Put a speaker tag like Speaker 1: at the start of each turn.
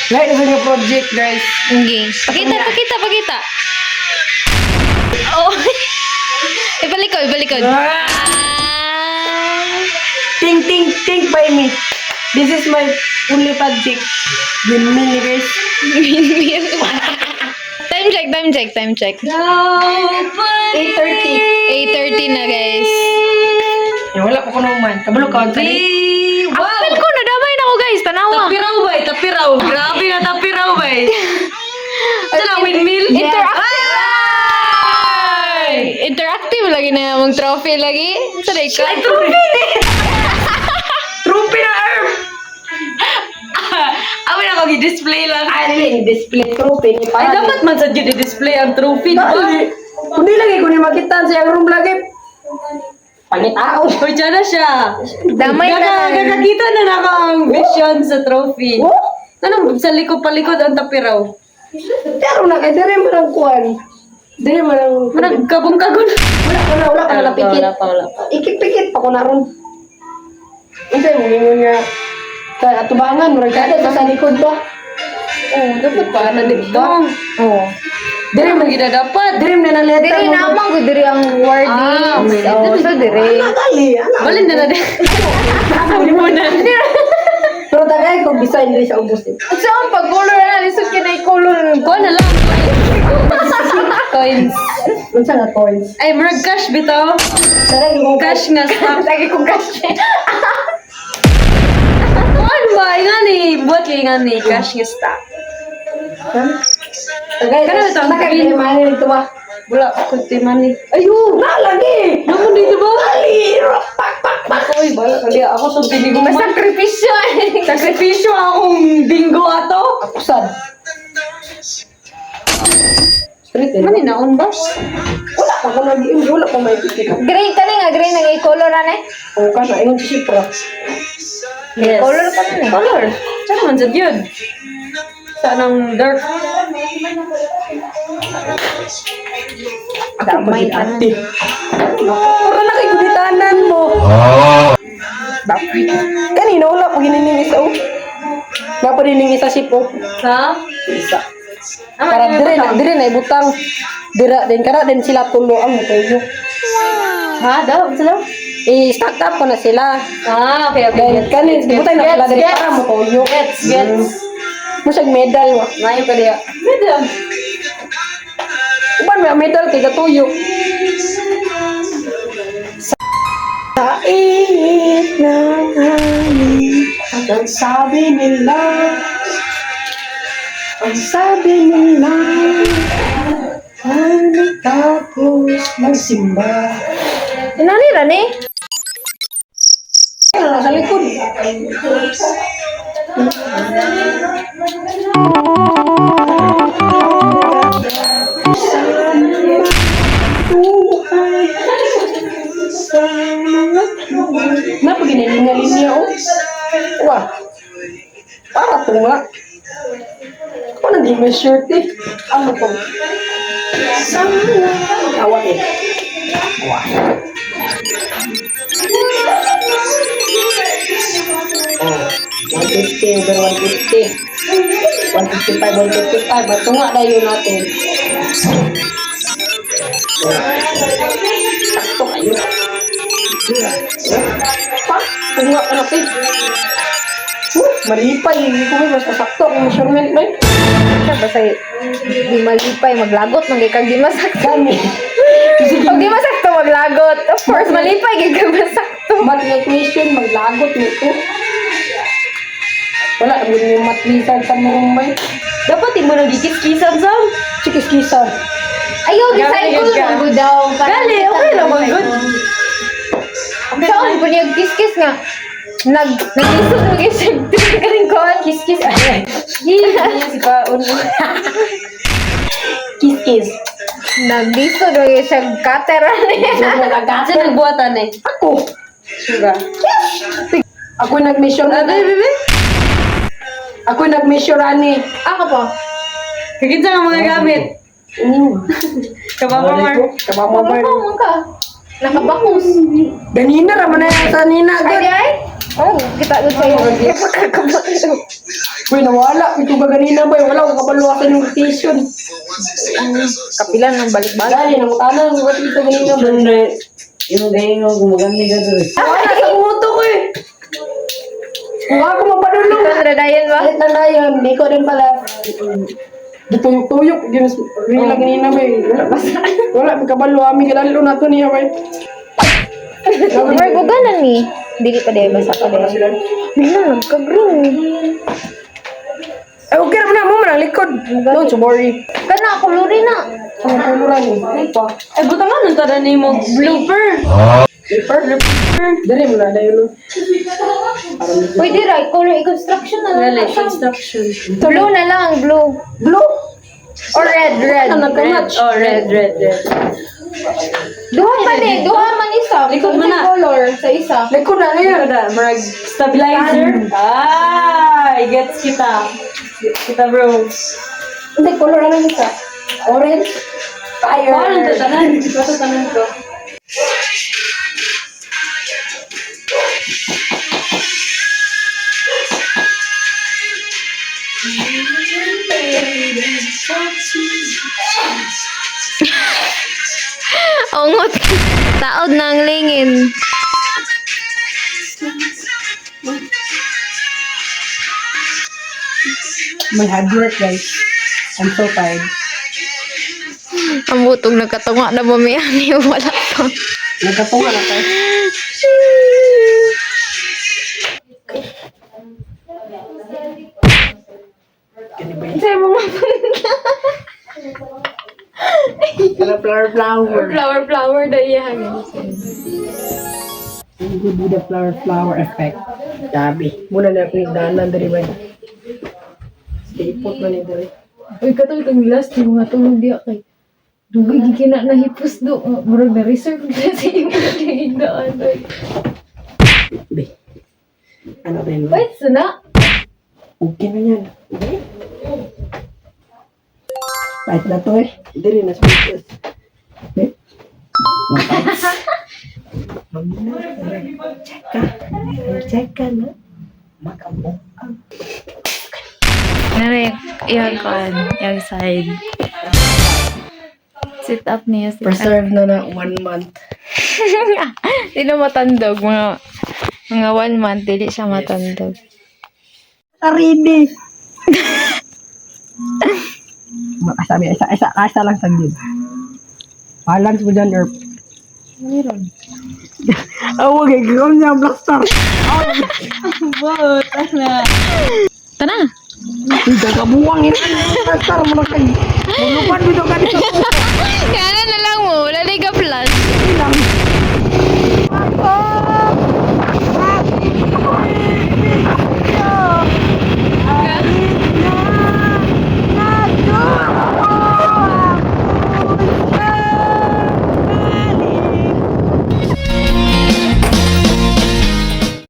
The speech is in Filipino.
Speaker 1: Lahat sa inyo project, guys.
Speaker 2: Okay. Pakita. Oh. Ibalikod.
Speaker 1: Think by me. This is my only project. Windmill, guys.
Speaker 2: Time check.
Speaker 1: 8:30.
Speaker 2: 8:30 na, guys.
Speaker 1: Wala pa ko naman. Kabalo ka.
Speaker 2: Apel ko, nadamay na ako, guys. Tanawa.
Speaker 3: Tapiraw. Grabe na tapiraw, bay. Sala, windmill.
Speaker 2: Interactive lagi na yung trophy lagi. Saray ka.
Speaker 3: Ay, trophy na, Arm. Amin ako, i-display lang.
Speaker 1: Display trophy.
Speaker 3: Ay, dapat man sa i-display ang trophy, di ba?
Speaker 1: Hindi lagi ko ni makita sa room lagi. Pangitao.
Speaker 3: Uy, dyan na siya.
Speaker 2: Damay na.
Speaker 3: Kakakita na naka ang vision sa trophy.
Speaker 1: Oh?
Speaker 3: Ano, sa palikod ang tapiraw.
Speaker 1: Pero na kay dire mo lang kuan. Dire mo lang.
Speaker 3: Nagkabong-kagon.
Speaker 1: Wala ka na pikit.
Speaker 3: Wala pa.
Speaker 1: Ikit-pikit pa ko na ron. Unsay mo ingon nga sa atubangan mo kada sa likod ba?
Speaker 3: Oh, dapat pa na dito.
Speaker 1: Oh.
Speaker 3: Dire man gid dapat.
Speaker 1: Dire na letter
Speaker 2: Diri
Speaker 1: mo.
Speaker 2: naman ko diri ang wording. So diri.
Speaker 1: Nakali.
Speaker 3: Balin na din.
Speaker 1: Pero tagay ko design diri sa ubos.
Speaker 2: So ang pag-color na lisod kinay color.
Speaker 3: Ko na lang. Coins.
Speaker 1: Unsa nga coins?
Speaker 3: Ay, murag cash bitaw.
Speaker 1: Tagay ko
Speaker 3: Cash nga stock.
Speaker 2: Lagi kong cash.
Speaker 3: Ano ba? Ingani. Buat kay ingani. Cash nga stock.
Speaker 1: tagay.
Speaker 3: Kana ito ang
Speaker 1: nakay
Speaker 3: green.
Speaker 1: mani dito ba?
Speaker 3: Wala ko money.
Speaker 1: Ayun, lagi.
Speaker 3: Naman dito ba?
Speaker 1: Ali, pak.
Speaker 3: Uy, bala kali ako sa binigong man.
Speaker 2: Sakripisyo.
Speaker 3: Sakripisyo akong bingo ato.
Speaker 1: Ako sad. Street eh.
Speaker 3: Mani naon ba?
Speaker 1: Wala pa ko wala pa may pikit.
Speaker 2: Gray ka nga gray nang i-color na eh.
Speaker 1: O ka na yung sipra.
Speaker 3: Yes.
Speaker 2: Color pa na eh.
Speaker 3: Color. Saan man sa yun? Saan ang dark?
Speaker 2: Damay pa na.
Speaker 1: Para na kay guditanan mo. Kanina wala pa ginining isa o. Napa dining isa sipo.
Speaker 3: Ha?
Speaker 1: Isa.
Speaker 3: Ah,
Speaker 1: Para dire na ibutang. Dira din kara din sila tulo ang tayo.
Speaker 3: Ha? Daw? Sila?
Speaker 1: I-stack up ko na sila.
Speaker 3: Ah, okay.
Speaker 1: Then kanin ibutang na sila dire para mo tuyo.
Speaker 3: Gets.
Speaker 1: Musag medal wa.
Speaker 3: Mayo ka diya. Madam.
Speaker 1: Uban may medal kay katuyo. Sa init ng hangin, ang sabi nila, ano tapos magsimba.
Speaker 2: Nani Rani?
Speaker 1: Ano nasa likod? Kenapa gini linya-linya oh? Wah, parah tuh nggak? Kok nanti measure sih? Ano po? Awat eh. Wah. Oh, 150 over 150. 155, 155. Bato nga na yun natin. Sakto kayo. Pa, tunga ka natin. Malipay. Hindi ko may basta sakto. Ang measurement ba?
Speaker 2: Basta di malipay maglagot kag di masakto.
Speaker 1: Gani.
Speaker 2: Pag di masakto maglagot. Of course malipay kag masakto.
Speaker 1: Math-equation, maglagot nito. Wala, ang yung math-lisan sa murumay.
Speaker 3: Dapat mo nang gikis-kisan sam.
Speaker 1: Sikis-kisan.
Speaker 2: Ayaw recycle
Speaker 3: Gani,
Speaker 2: mo daw.
Speaker 3: Gali, okay lang mag good.
Speaker 2: So, ang punyag kiss-kiss nga. Nag-isog mo kayo siya. Karing ko, kiss-kiss.
Speaker 3: Si Paon.
Speaker 1: Kiss-kiss.
Speaker 2: Nag-isog mo kayo siya. Kateran
Speaker 3: Kasi nagbuhatan eh.
Speaker 1: Ako.
Speaker 3: Suga.
Speaker 1: Ako nag-measure.
Speaker 3: Bebe.
Speaker 1: Ako nag-measure ani.
Speaker 2: Ako po.
Speaker 3: Kaginsa nga mga gamit. Kababamar.
Speaker 1: Kababamar.
Speaker 2: Ano ka? Nakabakus.
Speaker 1: Ganina raman na yan sa nina.
Speaker 2: Ay, ay? Oh, kita ko sa'yo.
Speaker 1: Uy, nawala. Ito ka ganina ba? Wala ko kapaluwasan yung rotation.
Speaker 2: Kapilan ng balik-balik.
Speaker 1: Dali, nang tanan ko dito ganina ba?
Speaker 4: Yung gayeng mo, gumaganda ka doon.
Speaker 1: Wala sa umuto ko eh. Kung ako mapadulong.
Speaker 2: Kontradayan ba?
Speaker 1: Kahit na yun, hindi ko rin pala. Tuyok-tuyok. Ganina ganina ba eh. Wala, magkabalo kami. Kalalo na ito niya ba eh.
Speaker 2: Mar, buganan ni. Dili pa dahil basa pa dahil. Bigla, nagka-green.
Speaker 1: Eh, okay naman na mo, manang likod. Don't you worry.
Speaker 2: Kana, kuluri na.
Speaker 1: Ang kuluran eh. Ay pa.
Speaker 3: Ay, buta nga nung tada ni mo. Blooper.
Speaker 1: Paper? Dali mo na, dahil no.
Speaker 2: Pwede ra, color construction na lang.
Speaker 3: Lali, construction.
Speaker 2: Blue na lang, blue.
Speaker 1: Blue?
Speaker 2: Or red, red.
Speaker 3: Ano nagka-match? Oh, red.
Speaker 2: Duha pa din, duha man isa.
Speaker 3: Likod man na.
Speaker 2: Color sa isa.
Speaker 1: Likod na ngayon.
Speaker 3: Ano na, marag stabilizer? Ay, gets kita. Gets kita, bro.
Speaker 1: Hindi, color na lang isa. Orange. Fire.
Speaker 3: Paano ito tanan? Ito tanan ko.
Speaker 2: Ungot. Taod ng lingin.
Speaker 1: My hard work, guys. I'm so tired.
Speaker 2: Ang butong nagkatunga na bumiyani. Wala pa.
Speaker 1: Nagkatunga na tayo.
Speaker 2: Sa mga
Speaker 1: Flower.
Speaker 2: flower na iyan.
Speaker 1: It would be the flower effect. Gabi. Muna na ako danan dari ba? Ipot man ni dari.
Speaker 2: Uy, katong itong last, yung mga tulog diya kay. Dugay gigina na hipos do. Murag na reserve na sa iyo mga daan.
Speaker 1: Be. Ano ba yun?
Speaker 2: Wait, sana?
Speaker 1: Okay na yan. Okay? Kahit na to eh. Hindi rin na speakers. Okay? Check ka na. Makamok.
Speaker 3: Nari, yung kan, yung side. Sit up niya.
Speaker 1: Preserve na na 1 month.
Speaker 3: Hindi na matandog. Mga 1 month, dili siya matandog.
Speaker 1: Tarini. Makasabi, isa lang sa gid. Balance mo dyan, Erp.
Speaker 2: Meron.
Speaker 1: Oh, okay. Gawin niya ang blaster.
Speaker 3: Tana!
Speaker 1: Hindi ka buwang ini. Blaster mo na kayo. Mulupan dito ka dito.
Speaker 3: Kaya